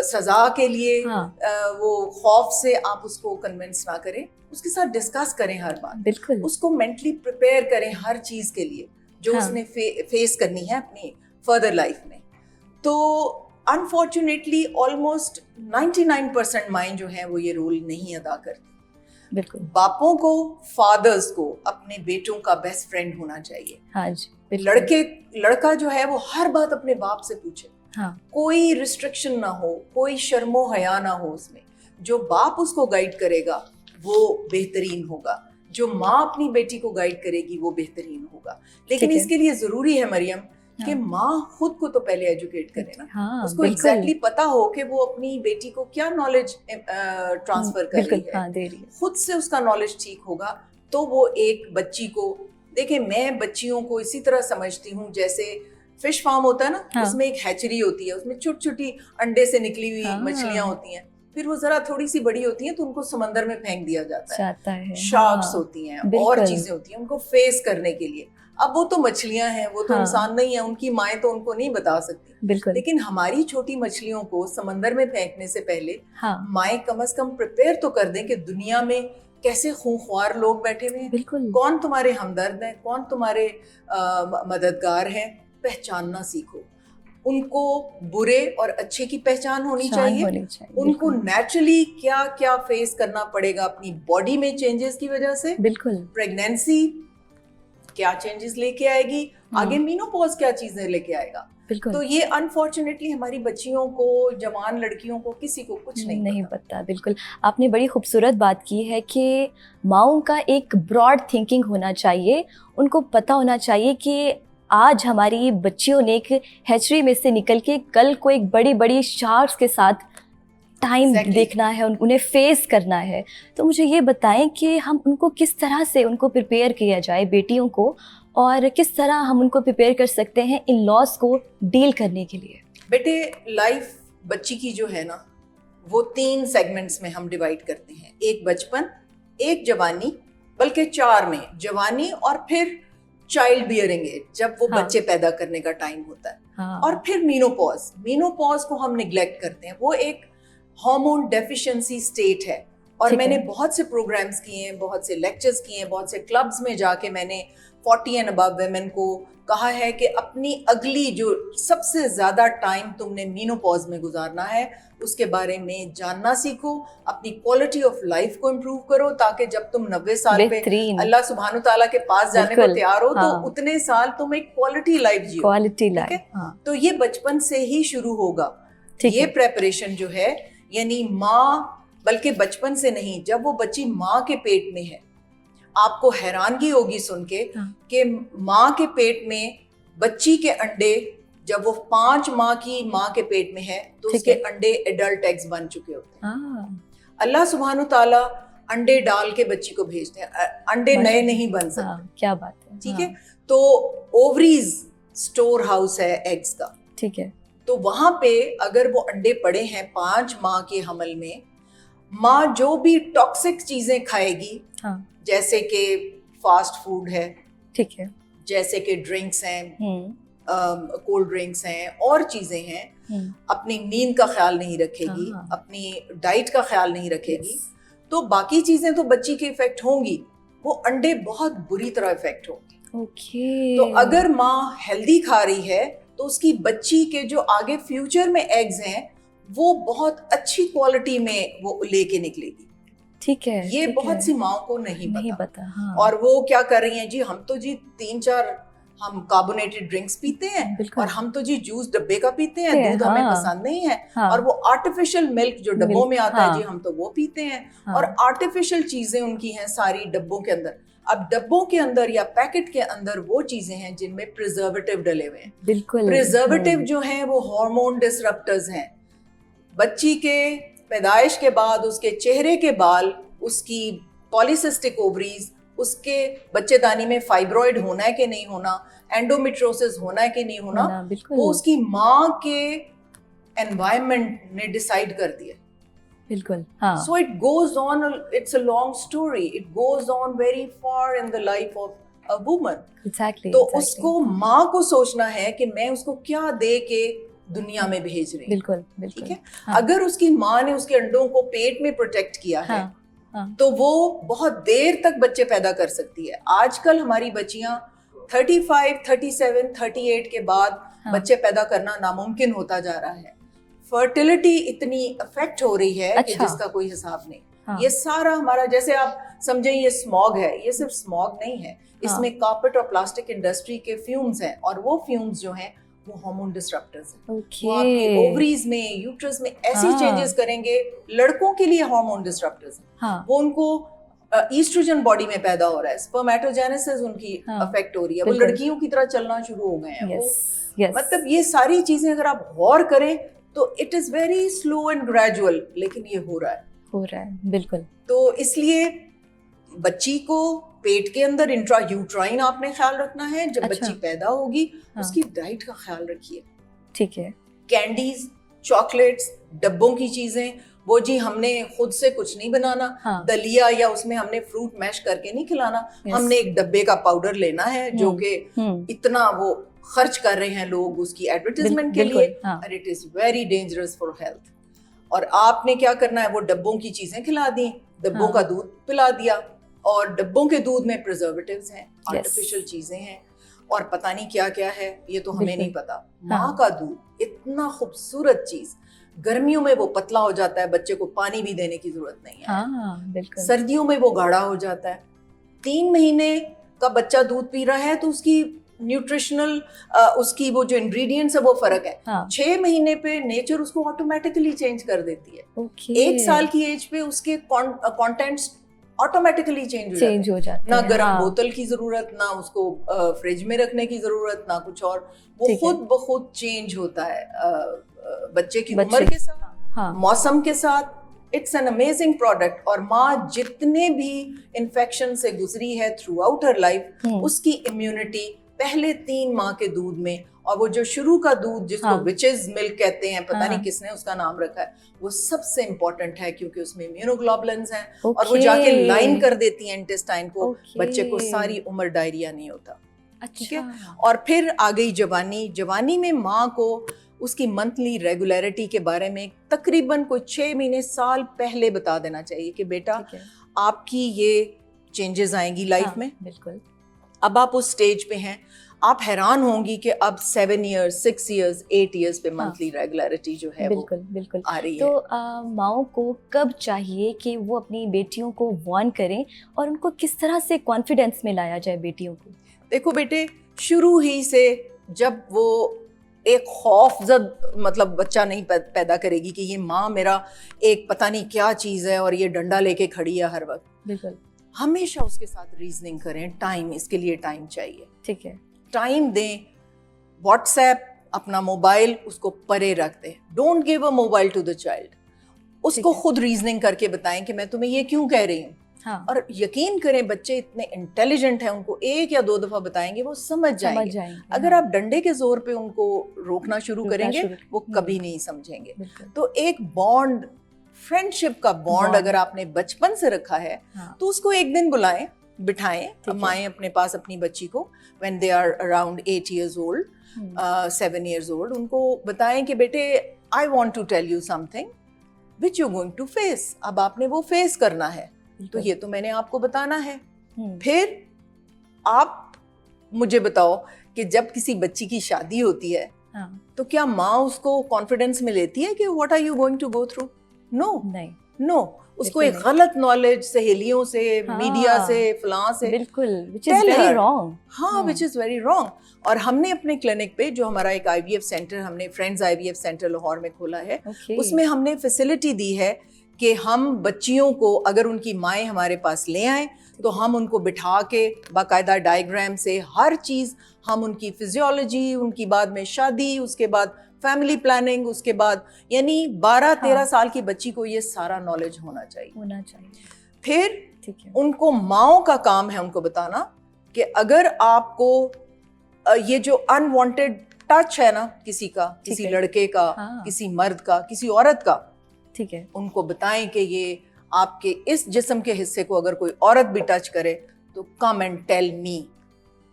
सजा के लिए वो खौफ से आप उसको कन्विंस ना करें, उसके साथ डिस्कस करें हर बात। बिल्कुल। उसको मेंटली प्रिपेयर करें हर चीज के लिए जो उसने फेस करनी है अपनी फर्दर लाइफ में। तो अनफॉर्चुनेटली ऑलमोस्ट 99% माएँ जो हैं वो ये रोल नहीं अदा करती। बिल्कुल। बापों को, फादर्स को अपने बेटों का बेस्ट फ्रेंड होना चाहिए। हाँ जी। लड़का जो है वो हर बात अपने बाप से पूछे। हाँ। कोई रिस्ट्रिक्शन ना हो, कोई शर्मो हया ना हो उसमें। जो बाप उसको गाइड करेगा वो बेहतरीन होगा, जो माँ अपनी बेटी को गाइड करेगी वो बेहतरीन होगा। लेकिन इसके लिए जरूरी है मरियम कि माँ खुद को तो पहले एजुकेट करे ना। उसको एग्जैक्टली पता हो कि वो अपनी बेटी को क्या नॉलेज ट्रांसफर कर रही है। खुद से उसका नॉलेज ठीक होगा तो वो एक बच्ची को, देखिए मैं बच्चियों को इसी तरह समझती हूँ जैसे फिश फार्म होता है ना, उसमें एक हैचरी होती है, उसमें छोटी छोटी अंडे से निकली हुई मछलियां होती हैं। फिर वो जरा थोड़ी सी बड़ी होती हैं तो उनको समंदर में फेंक दिया जाता है। शार्क्स होती हैं और चीजें होती हैं उनको फेस करने के लिए। अब वो तो मछलियां हैं, वो तो इंसान नहीं है, उनकी माएँ तो उनको नहीं बता सकती। लेकिन हमारी छोटी मछलियों को समंदर में फेंकने से पहले माएँ कम से कम प्रिपेयर तो कर दें कि दुनिया में कैसे खूंखार लोग बैठे हुए हैं, कौन तुम्हारे हमदर्द हैं, कौन तुम्हारे मददगार हैं। पहचानना सीखो, उनको बुरे और अच्छे की पहचान होनी चाहिए। उनको नेचुरली क्या क्या फेस करना पड़ेगा अपनी बॉडी में चेंजेस की वजह से। प्रेगनेंसी क्या चेंजेस लेके आएगी, आगे मीनोपॉज क्या चीजें लेके आएगा। तो ये अनफॉर्चुनेटली हमारी बच्चियों को, जवान लड़कियों को, किसी को कुछ नहीं पता। बिल्कुल, आपने बड़ी खूबसूरत बात की है कि माओं का एक ब्रॉड थिंकिंग होना चाहिए। उनको पता होना चाहिए कि आज हमारी बच्चियों ने एक हैचरी में से निकल के कल को एक बड़ी बड़ी शार्क्स के साथ टाइम देखना है, उन्हें फेस करना है। तो मुझे ये बताएं कि हम उनको किस तरह से उनको प्रिपेयर किया जाए, बेटियों को, और किस तरह हम उनको प्रिपेयर कर सकते हैं इन लॉस को डील करने के लिए। बेटे, लाइफ बच्ची की जो है ना वो 3 सेगमेंट्स में हम डिवाइड करते हैं। एक बचपन, एक जवानी, बल्कि 4 में, जवानी और फिर चाइल्ड बियरिंग एज, जब वो बच्चे पैदा करने का टाइम होता है, और फिर मीनोपॉज। मीनोपॉज को हम निग्लेक्ट करते हैं, वो एक हार्मोन डेफिशिएंसी स्टेट है। और मैंने बहुत से प्रोग्राम्स किए हैं, बहुत से लेक्चर्स किए हैं, बहुत से क्लब्स में जाके मैंने 40 एंड अबव वुमेन को कहा है कि अपनी अगली जो सबसे ज्यादा टाइम तुमने मीनोपॉज में गुजारना है उसके बारे में जानना सीखो, अपनी क्वालिटी ऑफ लाइफ को इम्प्रूव करो, ताकि जब तुम 90 साल पे अल्लाह सुब्हानो तआला के पास जाने को तैयार हो तो उतने साल तुम एक क्वालिटी लाइफ जियो। क्वालिटी लाइफ, तो ये बचपन से ही शुरू होगा। ये प्रेपरेशन जो है, यानी माँ, बल्कि बचपन से नहीं, जब वो बच्ची माँ के पेट में है, आपको हैरानगी होगी सुन के कि माँ के पेट में बच्ची के अंडे, जब वो 5 माह की माँ के पेट में है तो उसके अंडे एडल्ट एग्स बन चुके होते हैं। अल्लाह सुब्हानो तआला अंडे डाल के बच्ची को भेजते हैं, अंडे नए नहीं बन सकते। क्या बात है। ठीक है, तो ओवरीज स्टोर हाउस है एग्स का। ठीक है, तो वहां पे अगर वो अंडे पड़े हैं 5 माह के हमल में, माँ जो भी टॉक्सिक चीजें खाएगी, जैसे कि फास्ट फूड है, ठीक है, जैसे कि ड्रिंक्स हैं, कोल्ड ड्रिंक्स हैं और चीजें हैं, अपनी नींद का ख्याल नहीं रखेगी, अपनी डाइट का ख्याल नहीं रखेगी, तो बाकी चीजें तो बच्ची के इफेक्ट होंगी, वो अंडे बहुत बुरी तरह इफेक्ट होंगे। तो अगर माँ हेल्दी खा रही है तो उसकी बच्ची के जो आगे फ्यूचर में एग्स हैं वो बहुत अच्छी क्वालिटी में वो लेके निकलेगी। ठीक है, ये बहुत सी माओं को नहीं पता। हाँ। और वो क्या कर रही हैं जी, हम तो जी 3-4 हम कार्बोनेटेड ड्रिंक्स पीते हैं, और हम तो जी जूस डब्बे का पीते हैं, दूध हमें पसंद नहीं है, और वो आर्टिफिशियल मिल्क जो डब्बों में आता है जी, हम तो वो पीते हैं, और आर्टिफिशियल चीजें उनकी हैं सारी डब्बों के अंदर। अब डब्बों के अंदर या पैकेट के अंदर वो चीजें हैं जिनमें प्रिजर्वेटिव डले हुए हैं। बिल्कुल, प्रिजर्वेटिव जो हैं वो हार्मोन डिसरप्टर्स हैं। बच्ची के पैदाइश के बाद उसके चेहरे के बाल, उसकी पॉलीसिस्टिक ओवरीज, उसके बच्चेदानी में फाइब्रॉइड होना है कि नहीं होना, एंडोमेट्रियोसिस होना है कि नहीं होना, वो उसकी माँ के एनवायरनमेंट ने डिसाइड कर दिया। बिल्कुल, हाँ। So it goes on, it's a long story. It goes on very far in the life of a woman. Exactly. तो उसको माँ को सोचना है कि मैं उसको क्या दे के दुनिया में भेज रही हूँ। बिल्कुल, बिल्कुल। ठीक है, हाँ। अगर उसकी माँ ने उसके अंडों को पेट में प्रोटेक्ट किया है, हाँ। तो वो बहुत देर तक बच्चे पैदा कर सकती है। आजकल हमारी बच्चियां 35, 37, 38 के बाद बच्चे पैदा करना नामुमकिन होता जा रहा है। फर्टिलिटी इतनी अफेक्ट हो रही है कि जिसका कोई हिसाब नहीं। ये सारा हमारा, जैसे आप समझे ये स्मॉग है, ये सिर्फ स्मॉग नहीं है, इसमें कार्पेट और प्लास्टिक इंडस्ट्री के फ्यूम्स हैं, और वो फ्यूम्स जो हैं वो हार्मोन डिसरप्टर्स हैं। वो आपके ओवरीज में, यूट्रस में ऐसी चेंजेस करेंगे। लड़कों के लिए हार्मोन डिसरप्टर्स हैं, वो उनको ईस्ट्रोजन बॉडी में पैदा हो रहा है, स्पर्मेटोजेनेसिस उनकी अफेक्ट हो रही है, वो लड़कियों की तरह चलना शुरू हो गए हैं। मतलब ये सारी चीजें अगर आप गौर करें तो it is very slow and gradual, लेकिन ये हो रहा है। बिल्कुल। तो इसलिए बच्ची को पेट के अंदर इंट्रायूट्राइन आपने ख्याल रखना है। जब बच्ची पैदा होगी उसकी डाइट का ख्याल रखिए। ठीक है। कैंडीज, चॉकलेट्स, डब्बों की चीजें, वो जी हमने खुद से कुछ नहीं बनाना। दलिया या उसमें हमने फ्रूट मैश करके नहीं खिलाना। हमने एक डब्बे का पाउडर लेना है जो कि इतना वो खर्च कर रहे हैं लोग उसकी एडवर्टाइजमेंट के लिए, और it is very dangerous for health. और आपने क्या करना है, वो डब्बों की चीजें खिला दी, डब्बों का दूध पिला दिया, और डब्बों के दूध में प्रिजर्वेटिव्स हैं, आर्टिफिशियल चीजें हैं, और पता नहीं क्या क्या है, ये तो हमें नहीं पता। माँ का दूध इतना खूबसूरत चीज, गर्मियों में वो पतला हो जाता है, बच्चे को पानी भी देने की जरूरत नहीं है। सर्दियों में वो गाढ़ा हो जाता है। 3 महीने का बच्चा दूध पी रहा है तो उसकी न्यूट्रिशनल उसकी वो जो इंग्रेडिएंट्स है वो फर्क है। 6 महीने पे नेचर उसको ऑटोमेटिकली चेंज कर देती है। 1 साल की एज पे उसके कंटेंट्स ऑटोमेटिकली चेंज हो जाते हैं। ना गर्म बोतल की जरूरत, ना उसको फ्रिज में रखने की जरूरत, ना कुछ और, वो खुद ब खुद चेंज होता है बच्चे की उम्र के साथ, मौसम के साथ। It's an amazing product. और माँ जितने भी इन्फेक्शन से गुजरी है थ्रू आउट हर लाइफ, उसकी इम्यूनिटी पहले 3 माह के दूध में, और वो जो शुरू का दूध जिसको विचेस मिल्क कहते हैं, पता नहीं किसने उसका नाम रखा है, वो सबसे इम्पोर्टेंट है क्योंकि उसमें इम्यूनोग्लोबुलिन्स हैं, और वो जाके लाइन कर देती हैं इंटेस्टाइन को। बच्चे को सारी उम्र डायरिया नहीं होता। ठीक है। और फिर आ गई जवानी। जवानी में माँ को उसकी मंथली रेगुलरिटी के बारे में तकरीबन कोई 6 महीने साल पहले बता देना चाहिए कि बेटा आपकी ये चेंजेस आएंगी लाइफ में। बिल्कुल। अब आप उस स्टेज पे हैं, आप हैरान होंगी कि अब 7 इयर्स, 6 इयर्स, 8 इयर्स पे मंथली रेगुलरिटी जो है वो आ रही है। तो माओ को कब चाहिए कि वो अपनी बेटियों को वार्न करें, और उनको किस तरह से कॉन्फिडेंस में लाया जाए बेटियों को? देखो बेटे, शुरू ही से जब वो एक खौफजद मतलब बच्चा नहीं पैदा करेगी कि ये माँ मेरा एक पता नहीं क्या चीज़ है और ये डंडा लेके खड़ी है हर वक्त। बिल्कुल। हमेशा उसके साथ रीजनिंग करें। टाइम, इसके लिए टाइम चाहिए। ठीक है। टाइम दें। व्हाट्सएप, अपना मोबाइल उसको परे रख दें। Don't give a mobile to the child. उसको खुद रीजनिंग करके बताएं कि मैं तुम्हें ये क्यों कह रही हूँ। और यकीन करें बच्चे इतने इंटेलिजेंट हैं, उनको 1 या 2 दफा बताएंगे वो समझ जाएंगे। अगर आप डंडे के जोर पे उनको रोकना शुरू करेंगे वो कभी नहीं समझेंगे। तो एक बॉन्ड, फ्रेंडशिप का बॉन्ड अगर आपने बचपन से रखा है तो उसको एक दिन बुलाएं, बिठाएं। माएं अपने पास अपनी बच्ची को when they are around 8 years old, 7 years old, उनको बताएं कि बेटे I want to tell you something which you're going to face। अब आपने वो फेस करना है, तो ये तो मैंने आपको बताना है। फिर आप मुझे बताओ कि जब किसी बच्ची की शादी होती है तो क्या माँ उसको कॉन्फिडेंस में लेती है कि what are you going to go through? No. उसको एक गलत नॉलेज सहेलियों से, मीडिया से, फलां से, बिल्कुल, which is very wrong। which is very wrong। और हमने अपने क्लिनिक पे जो हमारा एक IVF सेंटर, हमने फ्रेंड्स IVF सेंटर लाहौर में खोला है, उसमें हमने फैसिलिटी दी है कि हम बच्चियों को अगर उनकी माएँ हमारे पास ले आएं तो हम उनको बिठा के बाकायदा डायग्राम से हर चीज़, हम उनकी फिजियोलॉजी, उनकी बाद में शादी, उसके बाद फैमिली प्लानिंग, उसके बाद यानी 12-13 साल की बच्ची को ये सारा नॉलेज होना चाहिए। फिर उनको माओ का काम है उनको बताना कि अगर आपको ये जो अनवांटेड टच है ना किसी का, किसी लड़के का, किसी मर्द का, किसी औरत का, ठीक है, उनको बताएं कि ये आपके इस जिस्म के हिस्से को अगर कोई औरत भी टच करे तो कम एंड टेल मी,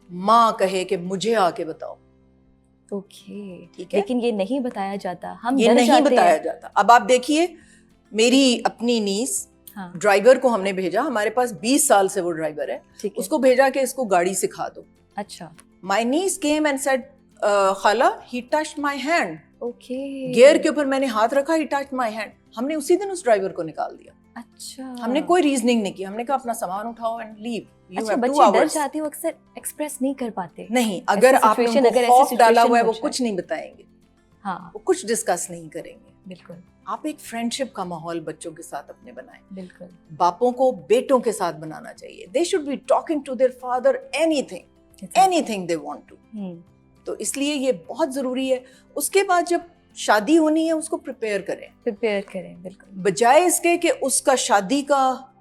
माँ कहे कि मुझे आके बताओ। ओके, ठीक है, लेकिन ये नहीं बताया जाता, हम ये नहीं बताया जाता। अब आप देखिए, मेरी अपनी नीस ड्राइवर को हमने भेजा, हमारे पास 20 साल से वो ड्राइवर है, उसको भेजा कि इसको गाड़ी सिखा दो। अच्छा, my niece came and said खाला he touched my hand. Okay, gear के ऊपर मैंने हाथ रखा, ही टच्ड माय हैंड। हमने उसी दिन उस ड्राइवर को निकाल दिया। अच्छा, हमने कोई रीजनिंग नहीं की, हमने कहा अपना सामान उठाओ एंड लीव। अच्छा, बच्चे डर जाते हो, अक्सर एक्सप्रेस नहीं कर पाते। नहीं, अगर आपने उनको खौफ डाला हुआ है वो कुछ नहीं बताएंगे, हाँ, वो कुछ डिस्कस नहीं करेंगे। बिल्कुल, आप एक फ्रेंडशिप का माहौल बच्चों के साथ अपने बनाएं। बिल्कुल, बापों को बेटों के साथ बनाना चाहिए। They should be talking to their father anything they want to. तो इसलिए ये बहुत जरूरी है। उसके बाद जब शादी होनी है उसको प्रिपेयर करें, बिल्कुल, बजाय इसके कि उसका शादी का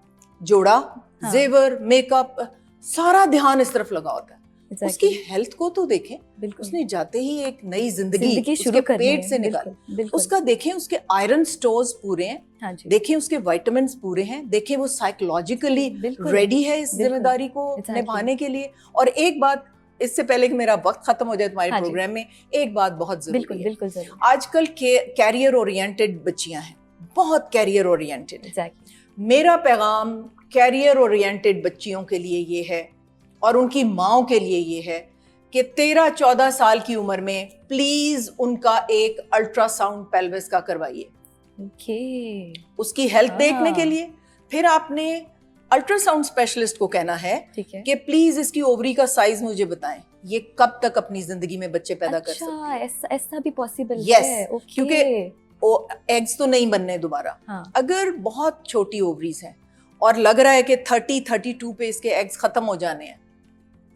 जोड़ा, हाँ, जेवर, मेकअप, सारा ध्यान इस तरफ लगा होता है। उसकी हेल्थ को तो देखें, उसने जाते ही एक नई जिंदगी उसके पेट से निकाल, उसका देखें, उसके आयरन स्टोर्स पूरे हैं, हाँ, देखें उसके विटामिन्स पूरे हैं, देखें वो साइकोलॉजिकली रेडी है इस जिम्मेदारी को निभाने के लिए। और एक बात, इससे पहले कि मेरा वक्त खत्म हो जाए तुम्हारे प्रोग्राम में, एक बात बहुत जरूरी है। आजकल कैरियर ओरिएंटेड बच्चियां हैं, बहुत कैरियर ओरिएंटेड। मेरा पैगाम कैरियर ओरिएंटेड बच्चियों के लिए ये है और उनकी माओं के लिए ये है कि 13-14 साल की उम्र में प्लीज उनका एक अल्ट्रासाउंड पेल्विस का करवाइए, उसकी हेल्थ देखने के लिए। फिर आपने अल्ट्रासाउंड स्पेशलिस्ट को कहना है कि प्लीज इसकी ओवरी का साइज मुझे बताएं, ये कब तक अपनी जिंदगी में बच्चे पैदा कर सकते हैं। ऐसा भी पॉसिबल है? क्योंकि एग्स तो नहीं बनने दोबारा। हाँ। अगर बहुत छोटी ओवरीज हैं और लग रहा है कि 30-32 पे इसके एग्स खत्म हो जाने हैं,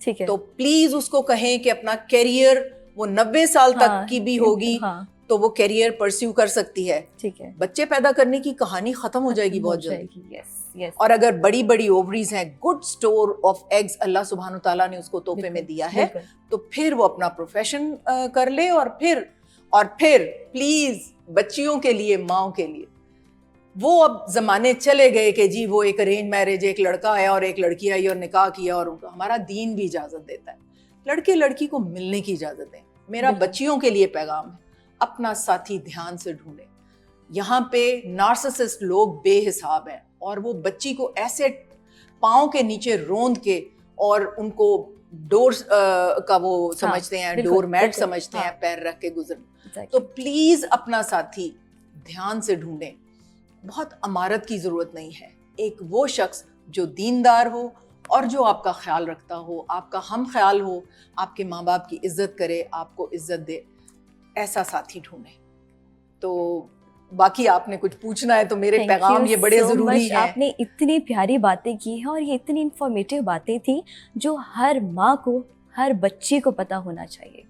ठीक है, तो प्लीज उसको कहें कि अपना कैरियर, वो 90 साल तक की भी होगी, हाँ, तो वो कैरियर परस्यू कर सकती है, ठीक है, बच्चे पैदा करने की कहानी खत्म हो जाएगी बहुत जल्दी। yes. और अगर बड़ी बड़ी ओवरीज हैं, गुड स्टोर ऑफ एग्स अल्लाह सुब्हानो तआला ने उसको तोहफे में दिया है, तो फिर वो अपना प्रोफेशन कर ले। और फिर प्लीज बच्चियों के लिए, माओ के लिए, वो अब जमाने चले गए कि जी वो एक अरेंज मैरिज, एक लड़का आया और एक लड़की आई और निकाह किया, और उनका हमारा दीन भी इजाजत देता है, लड़के लड़की को मिलने की इजाजत दें। मेरा बच्चियों के लिए पैगाम है, अपना साथी ध्यान से ढूंढे। यहाँ पे नार्सिसिस्ट लोग बेहिसाब हैं और वो बच्ची को ऐसे पाँव के नीचे रोंद के और उनको डोर का वो समझते हैं, डोर मैट समझते हैं, पैर रख के गुजरना। तो प्लीज अपना साथी ध्यान से ढूंढें। बहुत अमारत की जरूरत नहीं है, एक वो शख्स जो दीनदार हो और जो आपका ख्याल रखता हो, आपका हम ख्याल हो, आपके माँ बाप की इज्जत करे, आपको इज्जत दे, ऐसा साथी ढूंढें। तो बाकी आपने कुछ पूछना है तो मेरे पैगाम ये बड़े जरूरी हैं। आपने इतनी प्यारी बातें की हैं और ये इतनी इंफॉर्मेटिव बातें थी जो हर माँ को, हर बच्ची को पता होना चाहिए।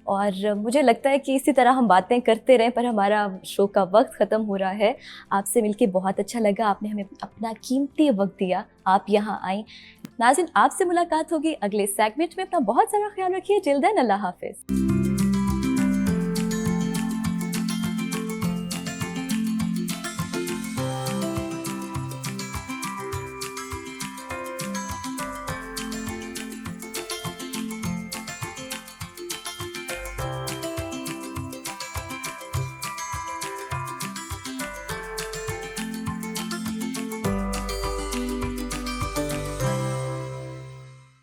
और मुझे लगता है कि इसी तरह हम बातें करते रहें, पर हमारा शो का वक्त ख़त्म हो रहा है। आपसे मिलके बहुत अच्छा लगा, आपने हमें अपना कीमती वक्त दिया, आप यहाँ आई। नाज़रीन, आपसे मुलाकात होगी अगले सेगमेंट में। अपना बहुत सारा ख्याल रखिए। जिल्दन, अल्लाह हाफिज़।